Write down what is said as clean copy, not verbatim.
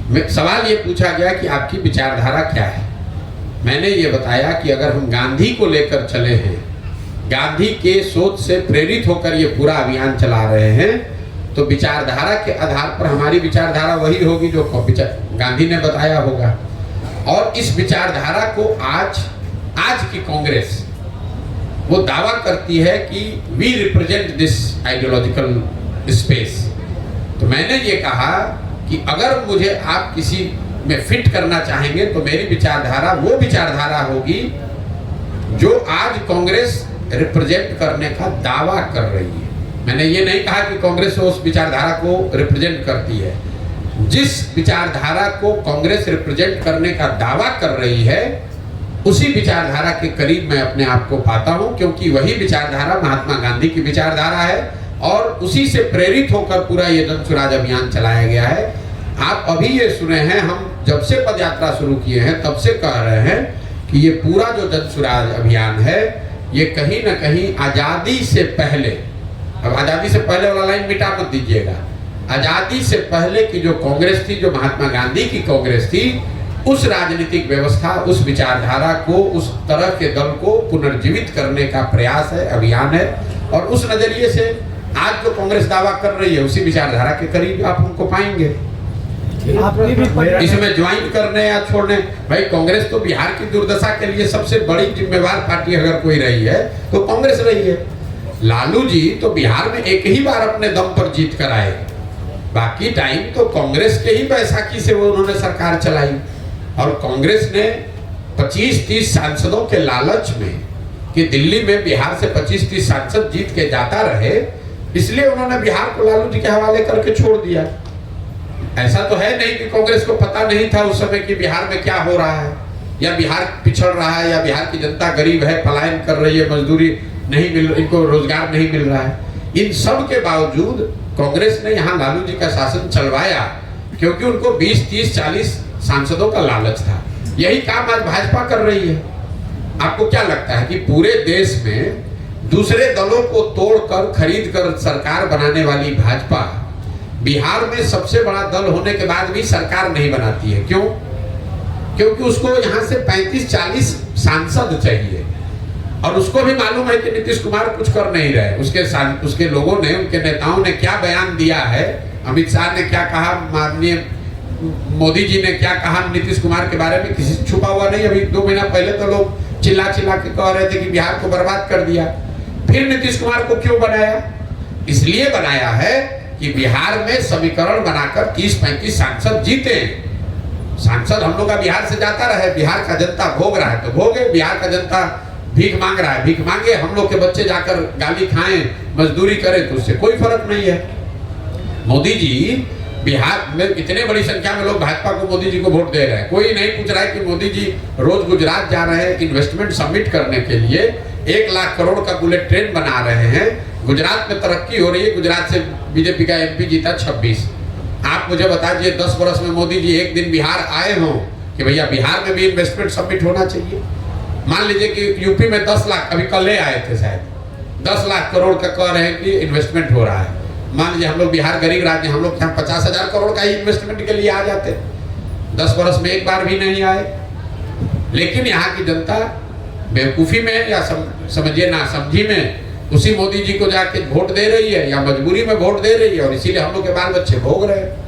सवाल ये पूछा गया कि आपकी विचारधारा क्या है। मैंने ये बताया कि अगर हम गांधी को लेकर चले हैं, गांधी के सोच से प्रेरित होकर ये पूरा अभियान चला रहे हैं, तो विचारधारा के आधार पर हमारी विचारधारा वही होगी जो गांधी ने बताया होगा। और इस विचारधारा को आज की कांग्रेस वो दावा करती है कि we represent this ideological space. तो मैंने ये कहा कि अगर मुझे आप किसी में फिट करना चाहेंगे तो मेरी विचारधारा वो विचारधारा होगी जो आज कांग्रेस रिप्रेजेंट करने का दावा कर रही है। मैंने ये नहीं कहा कि कांग्रेस उस विचारधारा को रिप्रेजेंट करती है। जिस विचारधारा को कांग्रेस रिप्रेजेंट करने का दावा कर रही है उसी विचारधारा के करीब मैं अपने आप को पाता हूं, क्योंकि वही विचारधारा महात्मा गांधी की विचारधारा है और उसी से प्रेरित होकर पूरा ये जन स्वराज अभियान चलाया गया है। आप अभी ये सुने हैं, हम जब से पदयात्रा शुरू किए हैं तब से कह रहे हैं कि ये पूरा जो जन स्वराज अभियान है ये कहीं ना कहीं आजादी से पहले, अब आजादी से पहले वाला लाइन मिटा मत दीजिएगा, आजादी से पहले की जो कांग्रेस थी, जो महात्मा गांधी की कांग्रेस थी, उस राजनीतिक व्यवस्था, उस विचारधारा को, उस तरह के दल को पुनर्जीवित करने का प्रयास है, अभियान है। और उस नजरिए से आज जो कांग्रेस दावा कर रही है उसी विचारधारा के करीब आप हमको पाएंगे। इसमें ज्वाइन करने या छोड़ने, भाई कांग्रेस तो बिहार की दुर्दशा के लिए सबसे बड़ी जिम्मेवार पार्टी अगर कोई रही है तो कांग्रेस रही है। लालू जी तो बिहार में एक ही बार अपने दम पर जीत कर आए, बाकी टाइम तो कांग्रेस के ही बैसाखी से वो उन्होंने सरकार चलाई। और कांग्रेस ने 25-30 सांसदों के लालच में कि दिल्ली में बिहार से 25-30 सांसद जीत के जाता रहे, इसलिए उन्होंने बिहार को लालू जी के हवाले करके छोड़ दिया। ऐसा तो है नहीं कि कांग्रेस को पता नहीं था उस समय कि बिहार में क्या हो रहा है, या बिहार पिछड़ रहा है, या बिहार की जनता गरीब है, पलायन कर रही है, मजदूरी नहीं मिल, इनको रोजगार नहीं मिल रहा है। इन सब के बावजूद कांग्रेस ने यहाँ लालू जी का शासन चलवाया क्योंकि उनको 20-30-40 सांसदों का लालच था। यही काम आज भाजपा कर रही है। आपको क्या लगता है कि पूरे देश में दूसरे दलों को तोड़कर खरीद कर सरकार बनाने वाली भाजपा बिहार में सबसे बड़ा दल होने के बाद भी सरकार नहीं बनाती है? क्यों? क्योंकि उसको यहाँ से 35-40 सांसद चाहिए और उसको भी मालूम है कि नीतीश कुमार कुछ कर नहीं रहे। उसके लोगों ने, उनके नेताओं ने क्या बयान दिया है, अमित शाह ने क्या कहा, माननीय मोदी जी ने क्या कहा नीतीश कुमार के बारे में, किसी से छुपा हुआ नहीं। अभी 2 महीना पहले तो लोग चिल्ला के कह रहे थे कि बिहार को बर्बाद कर दिया। फिर नीतीश कुमार को क्यों बनाया? इसलिए बनाया है कि बिहार में समीकरण बनाकर 30-35 सांसद जीते। सांसद हम लोग का बिहार से जाता रहे, बिहार का जनता भोग रहा है तो भोगे, बिहार का जनता भीख मांग रहा है, भीख मांगे, हम लोग के बच्चे जाकर गाली खाएं, मजदूरी करें, तो उससे कोई फर्क नहीं है। मोदी जी बिहार में इतने बड़ी संख्या में लोग भाजपा को, मोदी जी को वोट दे रहे हैं। कोई नहीं पूछ रहा है कि मोदी जी रोज गुजरात जा रहे हैं इन्वेस्टमेंट सबमिट करने के लिए, 1 लाख करोड़ का बुलेट ट्रेन बना रहे हैं, गुजरात में तरक्की हो रही है। गुजरात से बीजेपी का एमपी जीता 26। आप मुझे बताइए 10 वर्ष में मोदी जी एक दिन बिहार आए हों कि भैया बिहार में भी इन्वेस्टमेंट सबमिट होना चाहिए। मान लीजिए कि यूपी में 10 लाख, अभी कल आए थे शायद, 10 लाख करोड़ का कह रहे हैं कि इन्वेस्टमेंट हो रहा है। मान लीजिए हम लोग बिहार गरीब राज्य, हम लोग यहाँ 50,000 करोड़ का ही इन्वेस्टमेंट के लिए आ जाते, 10 वर्ष में एक बार भी नहीं आए। लेकिन यहाँ की जनता बेवकूफ़ी में या समझिए ना समझी में उसी मोदी जी को जाके वोट दे रही है या मजबूरी में वोट दे रही है, और इसीलिए हम लोग के बाल बच्चे भोग रहे हैं।